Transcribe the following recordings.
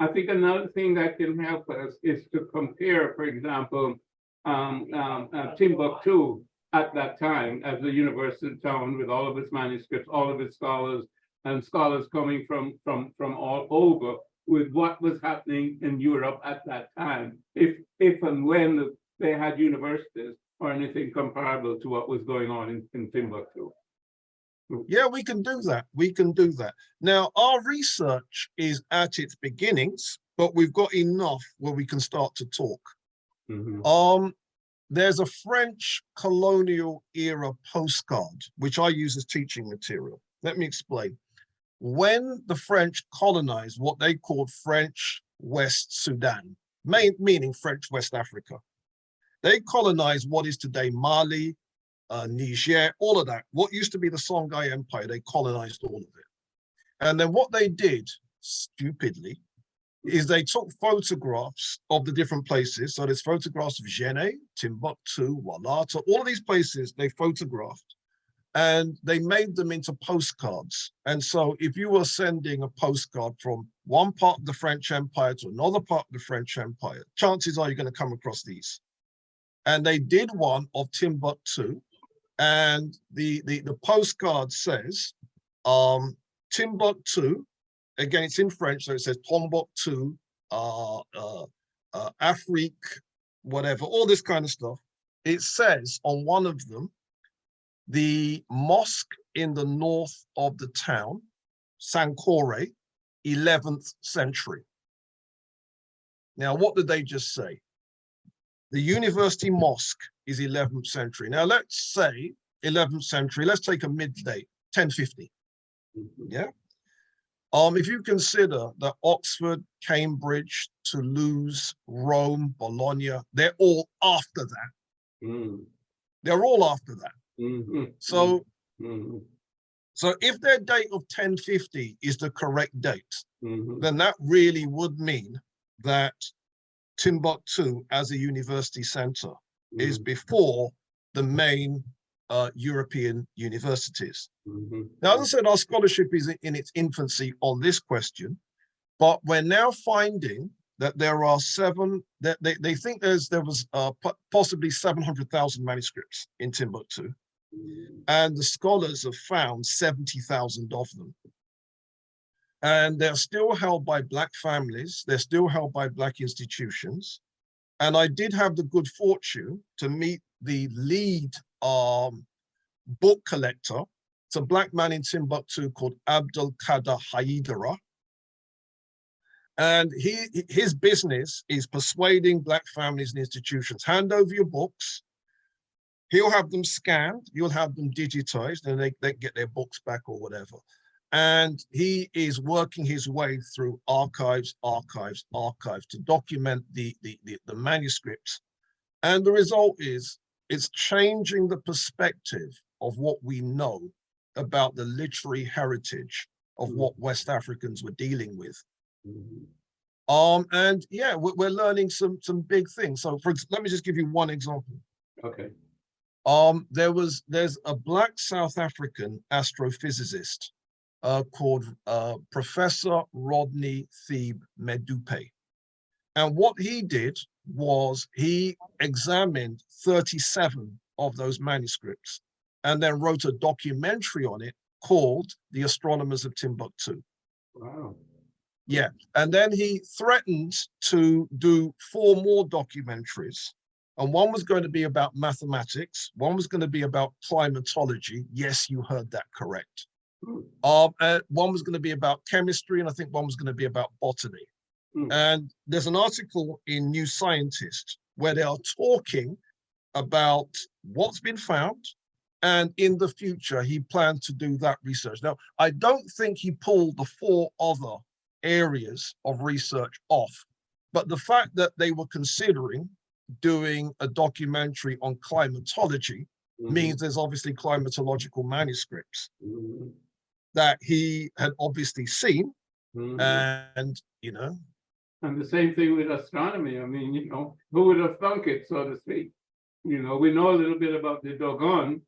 I think another thing that can help us is to compare, for example, Timbuktu at that time as a university town with all of its manuscripts, all of its scholars, and scholars coming from all over, with what was happening in Europe at that time, if and when they had universities or anything comparable to what was going on in Timbuktu. Yeah, we can do that. We can do that. Now, our research is at its beginnings, but we've got enough where we can start to talk. Mm-hmm. There's a French colonial era postcard, which I use as teaching material. Let me explain. When the French colonized what they called French West Sudan, meaning French West Africa, they colonized what is today Mali, Niger, all of that. What used to be the Songhai Empire, they colonized all of it. And then what they did, stupidly, is they took photographs of the different places. So there's photographs of Jenne, Timbuktu, Walata, all of these places they photographed, and they made them into postcards. And so if you were sending a postcard from one part of the French Empire to another part of the French Empire, chances are you're going to come across these. And they did one of Timbuktu, and the postcard says, Timbuktu, again, it's in French, so it says Timbuktu, Afrique, whatever, all this kind of stuff. It says on one of them, the mosque in the north of the town, Sankoré, 11th century. Now, what did they just say? The university mosque is 11th century. Now, let's say 11th century, let's take a mid-date, 1050. Yeah. If you consider that Oxford, Cambridge, Toulouse, Rome, Bologna, they're all after that. They're all after that. So if their date of 1050 is the correct date, then that really would mean that Timbuktu as a university center is before the main European universities. Now, as I said, our scholarship is in its infancy on this question, but we're now finding that there are they think there was possibly 700,000 manuscripts in Timbuktu, and the scholars have found 70,000 of them. And they're still held by Black families, they're still held by Black institutions. And I did have the good fortune to meet the lead book collector. It's a Black man in Timbuktu called Abdul Qadir Haidara. And his business is persuading Black families and institutions, hand over your books, he'll have them scanned, you'll have them digitized, and they get their books back or whatever. And he is working his way through archives to document the manuscripts. And the result is, it's changing the perspective of what we know about the literary heritage of what West Africans were dealing with. And yeah, we're learning some big things. So let me just give you one example. Okay. There's a Black South African astrophysicist called Professor Rodney Thebe Medupe. And what he did was he examined 37 of those manuscripts and then wrote a documentary on it called The Astronomers of Timbuktu. Wow. Yeah, and then he threatened to do 4 more documentaries. And one was going to be about mathematics, one was going to be about climatology. Yes, you heard that correct. One was going to be about chemistry, and I think one was going to be about botany. And there's an article in New Scientist where they are talking about what's been found, and in the future, he planned to do that research. Now, I don't think he pulled the 4 other areas of research off, but the fact that they were considering doing a documentary on climatology means there's obviously climatological manuscripts that he had obviously seen, and you know. And the same thing with astronomy. I mean, you know, who would have thunk it, so to speak? You know, we know a little bit about the Dogon,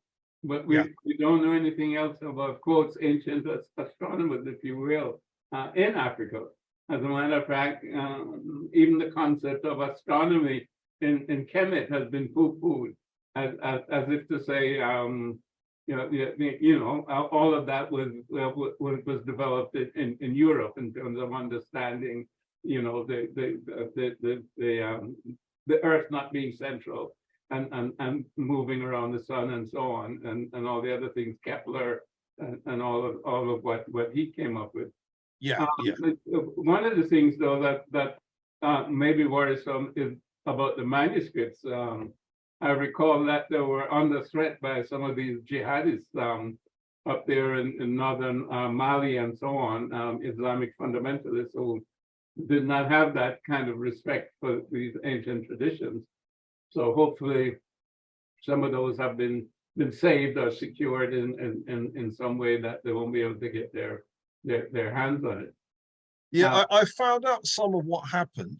but we don't know anything else about, quotes, ancient astronomers, if you will, in Africa. As a matter of fact, even the concept of astronomy in Kemet has been poo-pooed, as if to say, all of that was developed in Europe in terms of understanding, the Earth not being central and moving around the sun and so on, and all the other things, Kepler and all of what he came up with. Yeah, yeah. One of the things, though, that may be worrisome is about the manuscripts. I recall that they were under threat by some of these jihadists up there in northern Mali and so on, Islamic fundamentalists who did not have that kind of respect for these ancient traditions. So hopefully some of those have been saved or secured in some way that they won't be able to get their hands on it. Yeah, I found out some of what happened.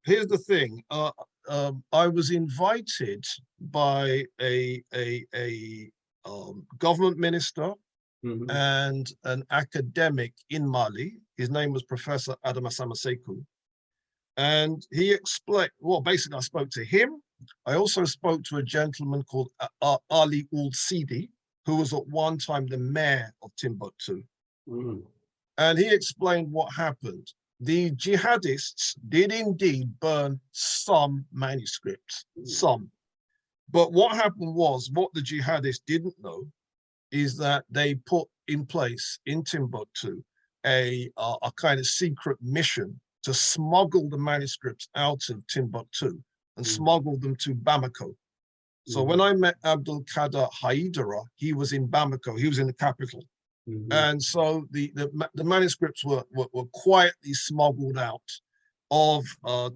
Here's the thing. I was invited by a government minister and an academic in Mali. His name was Professor Adama Samaseku. And he explained, well, basically I spoke to him. I also spoke to a gentleman called Ali Ould Sidi, who was at one time the mayor of Timbuktu. And he explained what happened. The jihadists did indeed burn some manuscripts, some. But what happened was, what the jihadists didn't know is that they put in place in Timbuktu a kind of secret mission to smuggle the manuscripts out of Timbuktu and smuggle them to Bamako. So when I met Abdul Qadir Haidara, he was in Bamako, he was in the capital. And so the manuscripts were quietly smuggled out of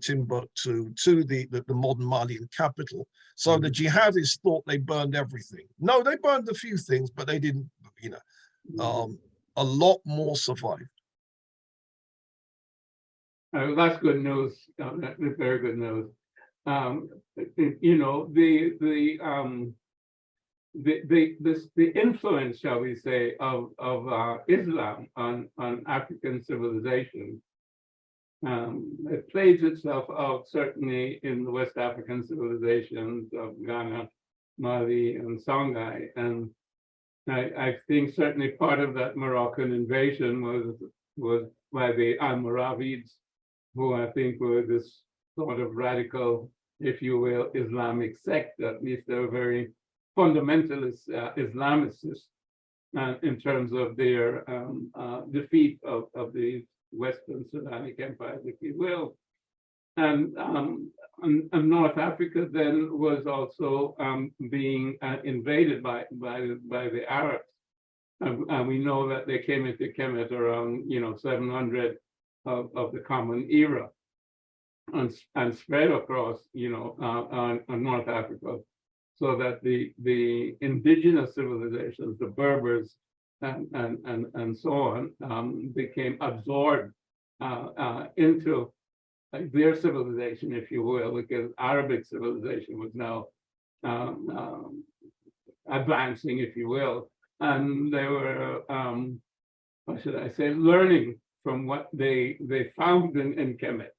Timbuktu to the modern Malian capital. So the jihadists thought they burned everything. No, they burned a few things, but they didn't, a lot more survived. That's good news. That's very good news. The influence, shall we say, of Islam on African civilization, it plays itself out certainly in the West African civilizations of Ghana, Mali, and Songhai. And I think certainly part of that Moroccan invasion was by the Almoravids, who I think were this sort of radical, if you will, Islamic sect. At least they were very fundamentalist Islamicists in terms of their defeat of the Western Sudanic empires, if you will. And North Africa then was also being invaded by the Arabs. And we know that they came into Kemet around 700 of the Common Era and spread across on North Africa, so that the indigenous civilizations, the Berbers and so on, became absorbed into their civilization, if you will, because Arabic civilization was now advancing, if you will, and they were, what should I say, learning from what they found in Kemet,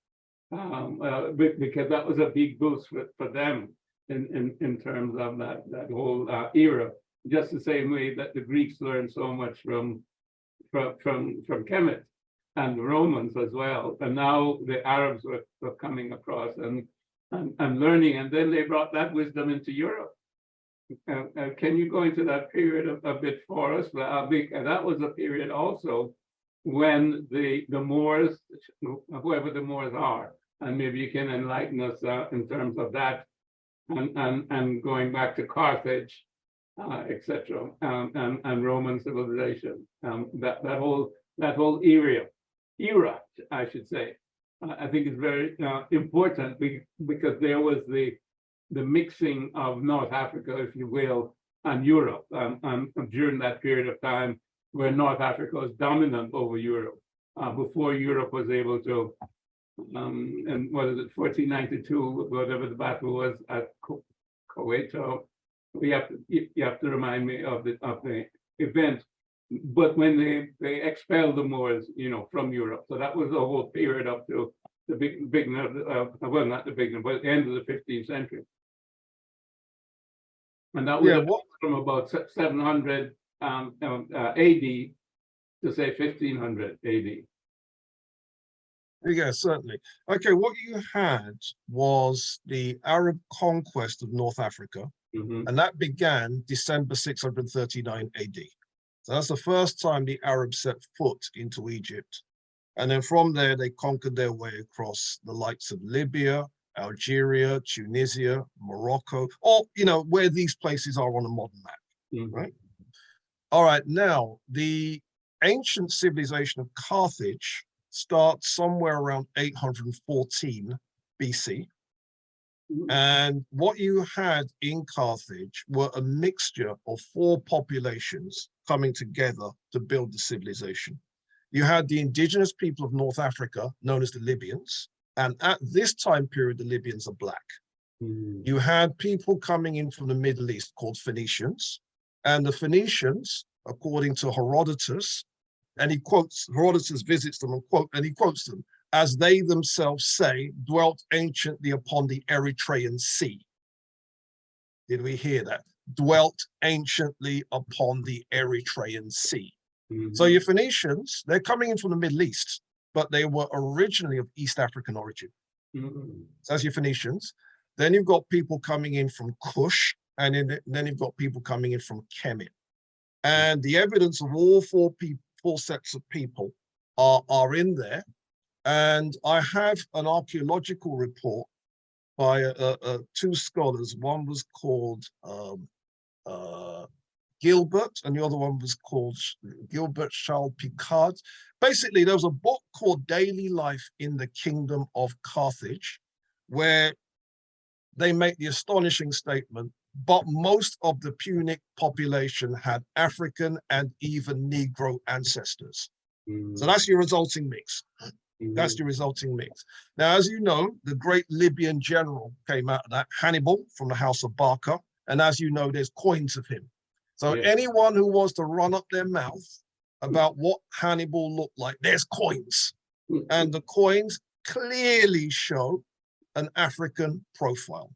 because that was a big boost for them in terms of that whole era. Just the same way that the Greeks learned so much from Kemet, and the Romans as well. And now the Arabs were coming across and learning, and then they brought that wisdom into Europe. Can you go into that period a bit for us? That was a period also when the Moors, whoever the Moors are, and maybe you can enlighten us in terms of that, and going back to Carthage, etc., and Roman civilization, that whole era, I should say, I think is very important, because there was the mixing of North Africa, if you will, and Europe, during that period of time where North Africa was dominant over Europe, before Europe was able to, and what is it, 1492, whatever the battle was at Koweït. You have to remind me of the event. but when they expelled the Moors, from Europe. So that was the whole period up to the beginning of, well, not the beginning, but the end of the 15th century. And that was from about 700 AD to say 1500 AD. Yeah, certainly. Okay, what you had was the Arab conquest of North Africa, and that began December 639 AD. So that's the first time the Arabs set foot into Egypt. And then from there, they conquered their way across the likes of Libya, Algeria, Tunisia, Morocco, or, where these places are on a modern map, right? All right, now, the ancient civilization of Carthage starts somewhere around 814 BC. And what you had in Carthage were a mixture of four populations coming together to build the civilization. You had the indigenous people of North Africa, known as the Libyans. And at this time period, the Libyans are black. You had people coming in from the Middle East called Phoenicians. And the Phoenicians, according to Herodotus, and Herodotus visits them and he quotes them, as they themselves say, dwelt anciently upon the Eritrean Sea. Did we hear that? Dwelt anciently upon the Eritrean Sea. So your Phoenicians, they're coming in from the Middle East, but they were originally of East African origin. So that's your Phoenicians. Then you've got people coming in from Kush, and then you've got people coming in from Kemet. And the evidence of all four sets of people are in there. And I have an archaeological report by two scholars. One was called Gilbert, and the other one was called Gilbert Charles Picard. Basically, there was a book called Daily Life in the Kingdom of Carthage, where they make the astonishing statement, but most of the Punic population had African and even Negro ancestors. So that's your resulting mix. That's the resulting mix. Now, as you know, the great Libyan general came out of that, Hannibal from the house of Barca. And as you know, there's coins of him. So anyone who wants to run up their mouth about what Hannibal looked like, there's coins. And the coins clearly show an African profile,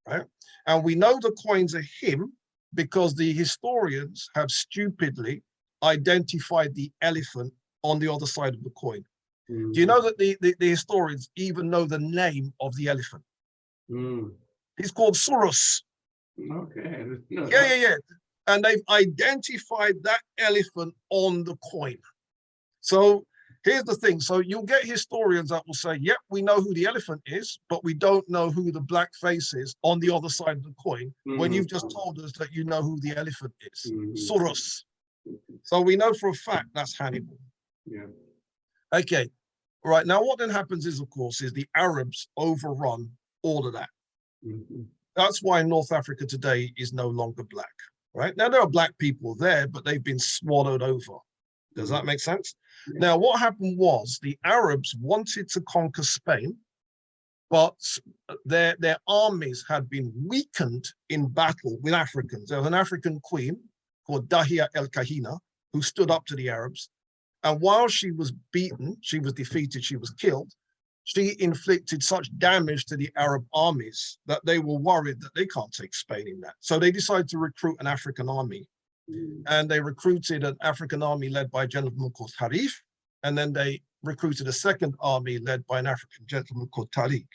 right? And we know the coins are him because the historians have stupidly identified the elephant on the other side of the coin. Do you know that the historians even know the name of the elephant? He's called Surus. Okay. Yeah. And they've identified that elephant on the coin. So here's the thing. So you'll get historians that will say, yep, we know who the elephant is, but we don't know who the black face is on the other side of the coin, when you've just told us that you know who the elephant is. Surus. So we know for a fact that's Hannibal. Yeah. Okay. All right. Now, what then happens is, of course, is the Arabs overrun all of that. That's why North Africa today is no longer black, right? Now, there are black people there, but they've been swallowed over. Does that make sense? Now, what happened was the Arabs wanted to conquer Spain, but their armies had been weakened in battle with Africans. There was an African queen called Dahia el-Kahina who stood up to the Arabs. And while she was beaten, she was defeated, she was killed, she inflicted such damage to the Arab armies that they were worried that they can't take Spain in that. So they decided to recruit an African army. And they recruited an African army led by a gentleman called Harif. And then they recruited a second army led by an African gentleman called Tariq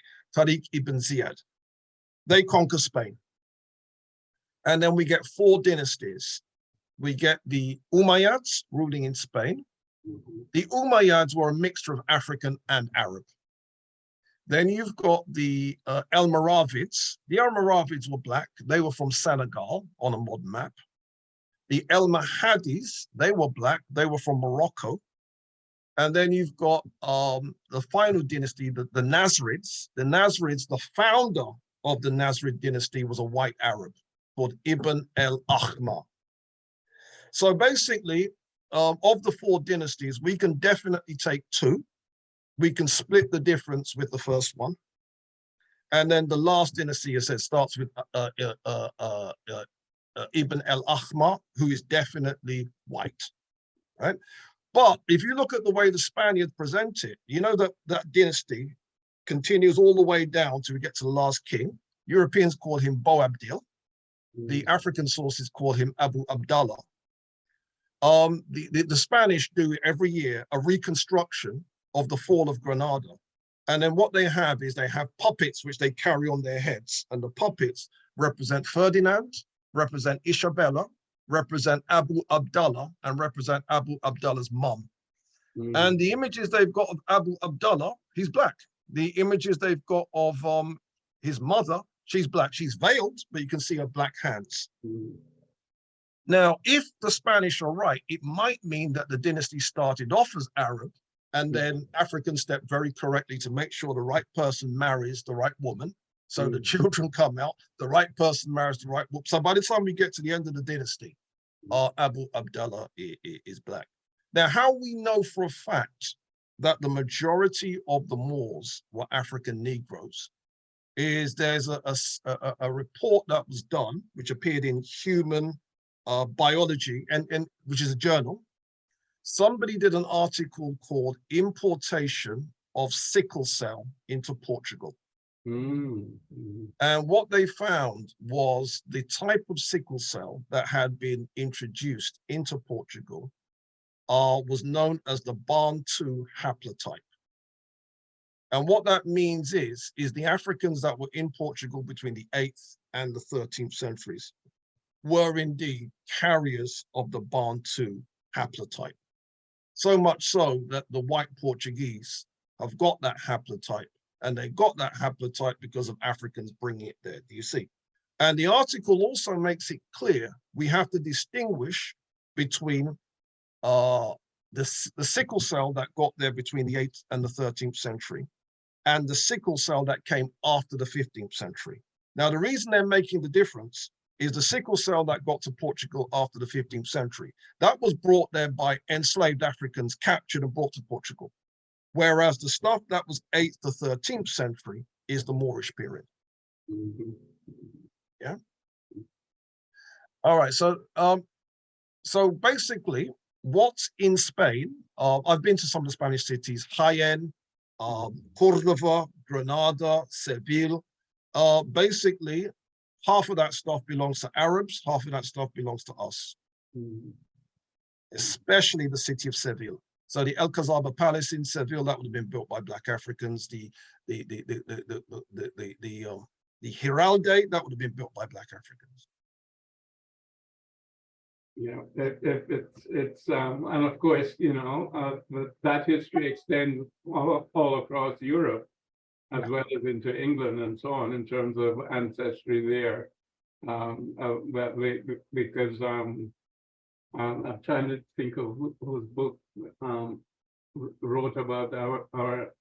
ibn Ziyad. They conquer Spain. And then we get four dynasties. We get the Umayyads ruling in Spain. The Umayyads were a mixture of African and Arab. Then you've got the Almoravids. The Almoravids were black. They were from Senegal on a modern map. The Almohadis, they were black. They were from Morocco. And then you've got the final dynasty, the Nasrids. The Nasrids, the founder of the Nasrid dynasty was a white Arab called Ibn al-Ahmar. So basically, of the four dynasties, we can definitely take two. We can split the difference with the first one. And then the last dynasty, as I said, starts with Ibn al-Ahmar, who is definitely white. right? But if you look at the way the Spaniards present it, you know that that dynasty continues all the way down till we get to the last king. Europeans call him Boabdil. The African sources call him Abu Abdallah. The Spanish do every year a reconstruction of the fall of Granada. And then what they have is they have puppets which they carry on their heads. And the puppets represent Ferdinand, represent Isabella, represent Abu Abdallah, and represent Abu Abdallah's mum. And the images they've got of Abu Abdallah, he's black. The images they've got of his mother, she's black. She's veiled, but you can see her black hands. Now, if the Spanish are right, it might mean that the dynasty started off as Arab, and then Africans stepped very correctly to make sure the right person marries the right woman. So the children come out, the right person marries the right woman. So by the time we get to the end of the dynasty, Abu Abdallah is black. Now, how we know for a fact that the majority of the Moors were African Negroes is there's a report that was done, which appeared in Human Biology, and which is a journal. Somebody did an article called Importation of Sickle Cell into Portugal. And what they found was the type of sickle cell that had been introduced into Portugal was known as the Bantu haplotype. And what that means is the Africans that were in Portugal between the 8th and the 13th centuries were indeed carriers of the Bantu haplotype. So much so that the white Portuguese have got that haplotype, and they got that haplotype because of Africans bringing it there. Do you see? And the article also makes it clear we have to distinguish between the sickle cell that got there between the 8th and the 13th century and the sickle cell that came after the 15th century. Now, the reason they're making the difference is the sickle cell that got to Portugal after the 15th century. That was brought there by enslaved Africans captured and brought to Portugal. Whereas the stuff that was 8th to 13th century is the Moorish period. Yeah. All right. So basically, what's in Spain? I've been to some of the Spanish cities: Jaén, Córdoba, Granada, Seville. Basically, half of that stuff belongs to Arabs, half of that stuff belongs to us, especially the city of Seville. So the Alcazaba Palace in Seville, that would have been built by Black Africans. The Giralde, that would have been built by Black Africans. Yeah, it's and of course, you know, that history extends all across Europe, as well as into England and so on, in terms of ancestry there. Because I'm trying to think of whose book wrote about our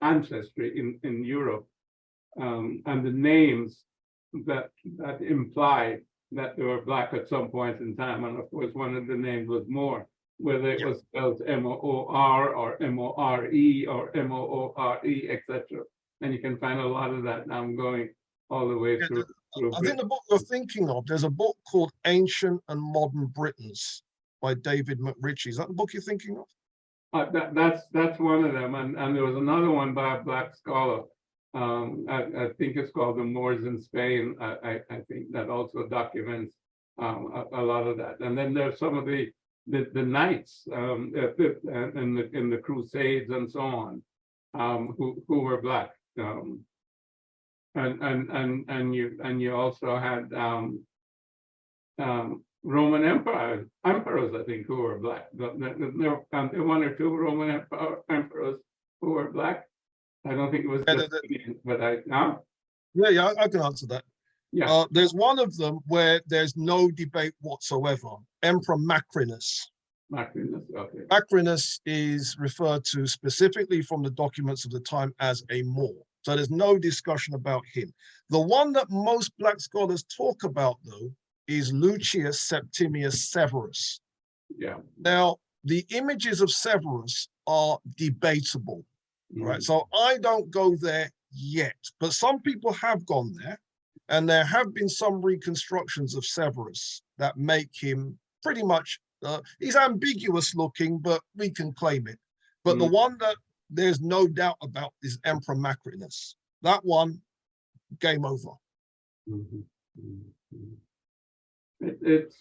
ancestry in Europe, and the names that imply that they were Black at some point in time. And of course, one of the names was Moor, whether it was spelled M-O-O-R or M-O-R-E or M-O-O-R-E, etc. And you can find a lot of that now going all the way through. I think the book you're thinking of, there's a book called Ancient and Modern Britons by David McRitchie. Is that the book you're thinking of? That's one of them. And there was another one by a Black scholar. I think it's called The Moors in Spain. I think that also documents a lot of that. And then there's some of the knights in the Crusades and so on, who were Black. And you also had Roman emperors, I think, who were Black. There were one or two Roman emperors who were Black. I don't think it was just, but I can answer that. Yeah, there's one of them where there's no debate whatsoever. Emperor Macrinus. Okay. Macrinus is referred to specifically from the documents of the time as a Moor. So there's no discussion about him. The one that most Black scholars talk about, though, is Lucius Septimius Severus. Yeah. Now, the images of Severus are debatable, right? So I don't go there yet, but some people have gone there, and there have been some reconstructions of Severus that make him pretty much he's ambiguous looking, but we can claim it. But the one that there's no doubt about is Emperor Macrinus. That one, game over. It's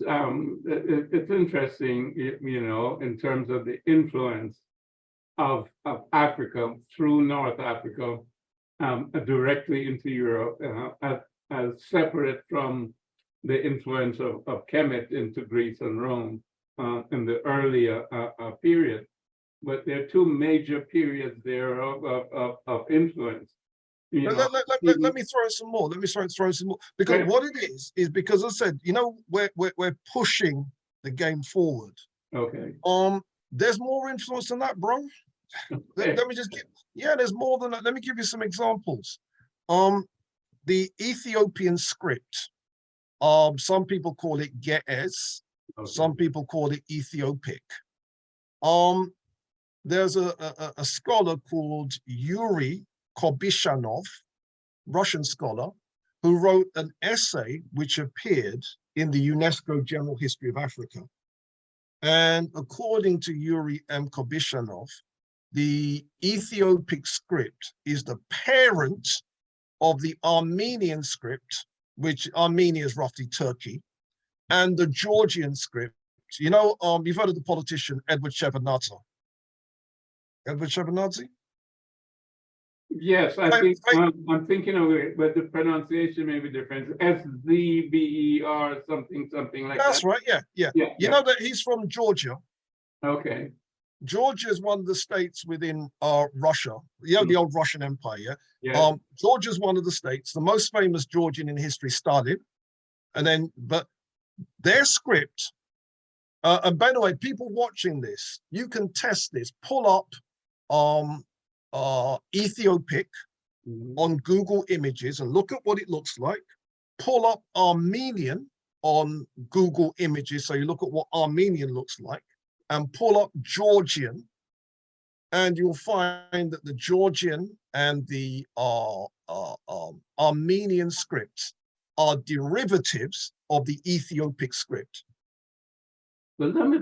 interesting, you know, in terms of the influence of Africa through North Africa directly into Europe, as separate from the influence of Kemet into Greece and Rome in the earlier period. But there are two major periods there of influence. Let me throw some more. Let me throw some more. Because what it is because I said, you know, we're pushing the game forward. Okay. There's more influence than that, bro. Okay. Let me just there's more than that. Let me give you some examples. The Ethiopian script. Some people call it Ge'ez. Okay. Some people call it Ethiopic. There's a scholar called Yuri Kobyshanov, Russian scholar, who wrote an essay which appeared in the UNESCO General History of Africa. And according to Yuri M. Kobyshanov, the Ethiopic script is the parent of the Armenian script, which Armenia is roughly Turkey, and the Georgian script. You know, you've heard of the politician Edward Shevardnadze. Edward Shevardnadze? Yes, I think I'm thinking of it, but the pronunciation may be different. SZBER, something like that. That's right, yeah. You know that he's from Georgia. Okay. Georgia is one of the states within Russia, you know, the old Russian Empire. Yeah. Georgia is one of the states. The most famous Georgian in history started, but their script, and by the way, people watching this, you can test this. Pull up Ethiopic on Google Images and look at what it looks like. Pull up Armenian on Google Images, so you look at what Armenian looks like, and pull up Georgian, and you'll find that the Georgian and the Armenian scripts are derivatives of the Ethiopic script. Well, let me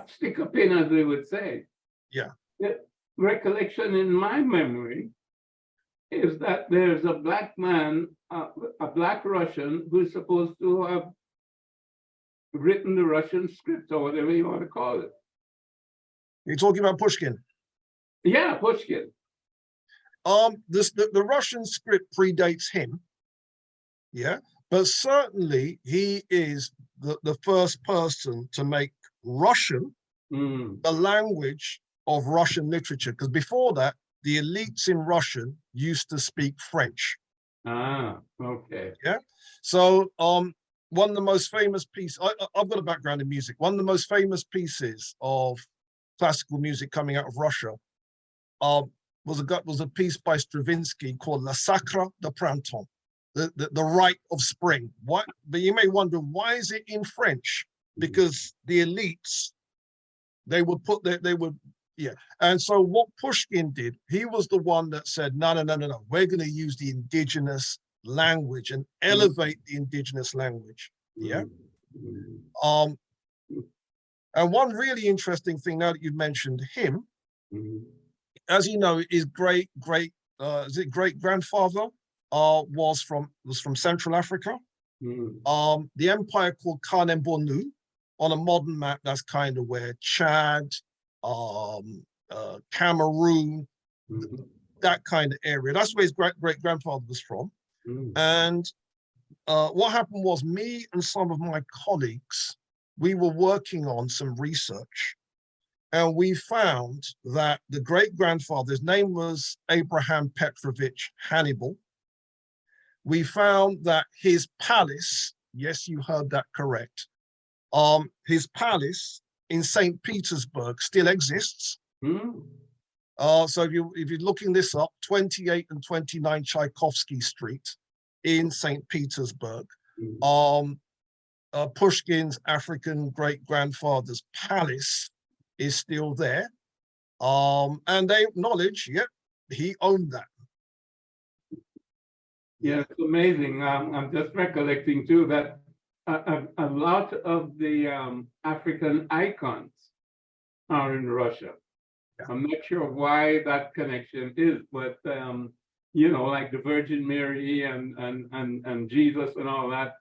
stick a pin, as they would say. Yeah. The recollection in my memory is that there's a black man, a black Russian, who's supposed to have written the Russian script, or whatever you want to call it. You're talking about Pushkin? Yeah, Pushkin. The Russian script predates him, yeah, but certainly he is the first person to make Russian the language of Russian literature, because before that, the elites in Russian used to speak French. Ah, okay. Yeah, so one of the most famous pieces, I've got a background in music, one of the most famous pieces of classical music coming out of Russia was a piece by Stravinsky called La Sacre de Printemps, the rite of spring. What? But you may wonder, why is it in French? Because the elites, they would, yeah. And so what Pushkin did, he was the one that said, no, we're going to use the indigenous language and elevate the indigenous language. Yeah. And one really interesting thing, now that you've mentioned him, as you know, his great grandfather was from Central Africa. The empire called Kanem-Bornu. On a modern map, that's kind of where Chad, Cameroon, that kind of area. That's where his great grandfather was from. And what happened was, me and some of my colleagues, we were working on some research, and we found that the great-grandfather, his name was Abraham Petrovich Hannibal. We found that his palace, yes, you heard that correct, his palace in St. Petersburg still exists. So if you're looking this up, 28 and 29 Tchaikovsky Street in St. Petersburg, Pushkin's African great-grandfather's palace is still there. And they acknowledge, yep, he owned that. Yeah, it's amazing. I'm just recollecting too that a lot of the African icons are in Russia. Yeah. I'm not sure why that connection is, but you know, like the Virgin Mary and Jesus and all that.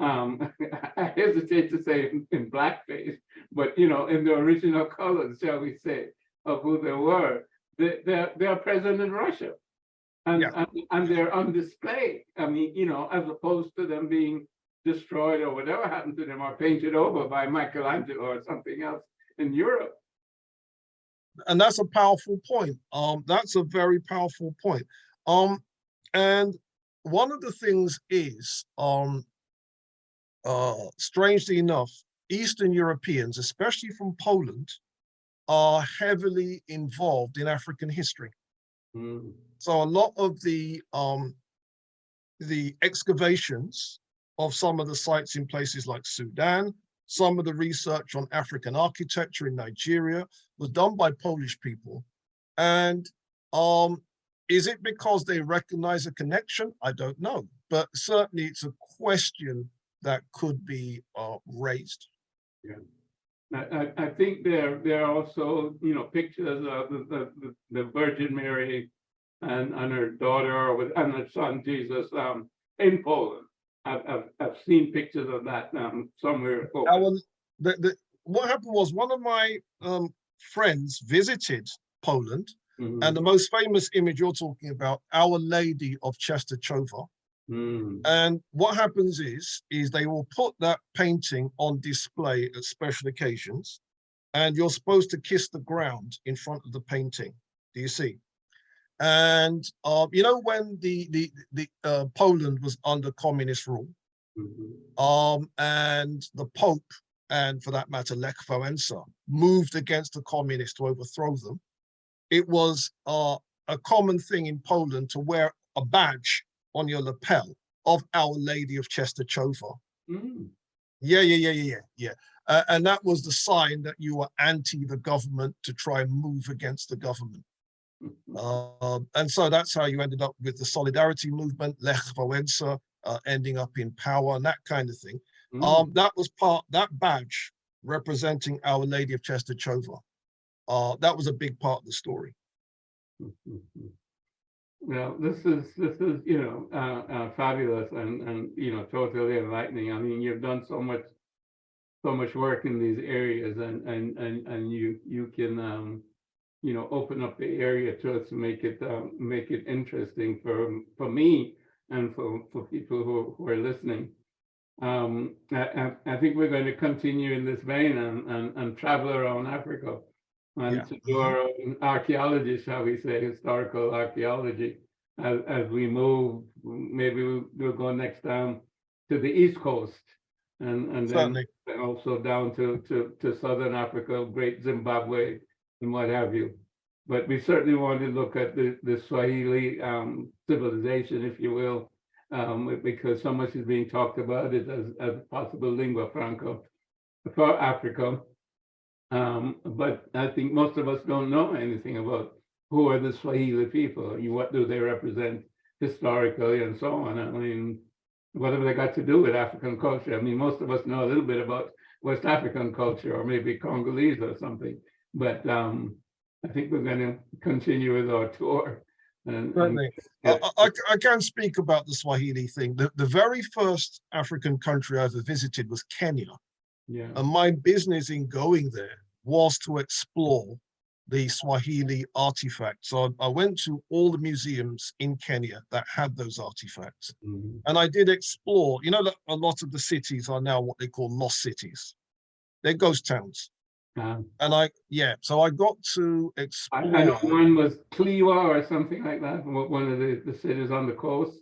I hesitate to say in blackface, but you know, in the original colors, shall we say, of who they were, they're present in Russia, and, Yeah. and they're on display. I mean, you know, as opposed to them being destroyed or whatever happened to them or painted over by Michelangelo or something else in Europe. And that's a powerful point. That's a very powerful point. And one of the things is, strangely enough, Eastern Europeans, especially from Poland, are heavily involved in African history. Mm. So a lot of the excavations of some of the sites in places like Sudan, some of the research on African architecture in Nigeria was done by Polish people. And is it because they recognize a connection? I don't know, but certainly it's a question that could be raised. Yeah, I think there are also, you know, pictures of the Virgin Mary and her daughter and her son Jesus in Poland. I've seen pictures of that somewhere. What happened was one of my friends visited Poland, Mhm. and the most famous image you're talking about, Our Lady of Czestochowa. Mm. And what happens is they will put that painting on display at special occasions, and you're supposed to kiss the ground in front of the painting. Do you see? And you know, when the Poland was under communist rule, Mhm. and the Pope, and for that matter, Lech Wałęsa, moved against the communists to overthrow them, it was a common thing in Poland to wear a badge on your lapel of Our Lady of Czestochowa. Mm. Yeah. And that was the sign that you were anti the government, to try and move against the government. And so that's how you ended up with the solidarity movement, Lech Wałęsa ending up in power and that kind of thing. Mm. That was that badge representing Our Lady of Czestochowa. That was a big part of the story. Well, this is you know, fabulous and you know, totally enlightening. I mean, you've done so much work in these areas, and you can you know, open up the area to us to make it interesting for me and for people who are listening. I think we're going to continue in this vein and travel around Africa and to do our own archaeology, shall we say, historical archaeology, as we move. Maybe we'll go next down to the East Coast, and then also down to Southern Africa, Great Zimbabwe, and what have you. But we certainly want to look at the Swahili civilization, if you will, because so much is being talked about it as a possible lingua franca for Africa. But I think most of us don't know anything about who are the Swahili people, what do they represent historically, and so on. I mean, what have they got to do with African culture? I mean, most of us know a little bit about West African culture, or maybe Congolese or something, but I think we're going to continue with our tour. Certainly. I can speak about the Swahili thing. The very first African country I ever visited was Kenya. Yeah. And my business in going there was to explore the Swahili artifacts. So I went to all the museums in Kenya that had those artifacts. Mm-hmm. And I did explore, you know, that a lot of the cities are now what they call lost cities. They're ghost towns. And so I got to explore. I know one was Kliwa or something like that, one of the cities on the coast.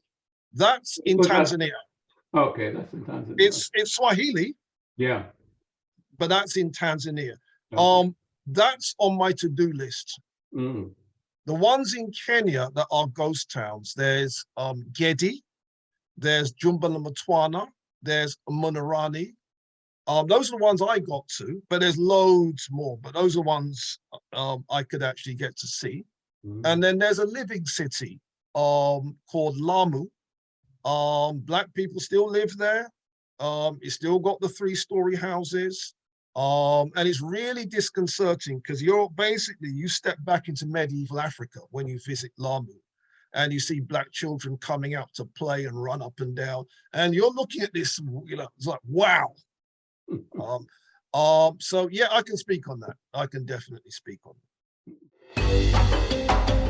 That's in Tanzania. Okay, that's in Tanzania. It's Swahili. Yeah. But that's in Tanzania. Okay. That's on my to-do list. Mm. The ones in Kenya that are ghost towns, there's Gedi, there's Jumbala Mtwana, there's Munarani. Those are the ones I got to, but there's loads more. But those are ones I could actually get to see. Mm. And then there's a living city called Lamu. Black people still live there. It's still got the 3-story houses. And it's really disconcerting because you step back into medieval Africa when you visit Lamu, and you see Black children coming out to play and run up and down. And you're looking at this, it's like, wow. So yeah, I can speak on that. I can definitely speak on that.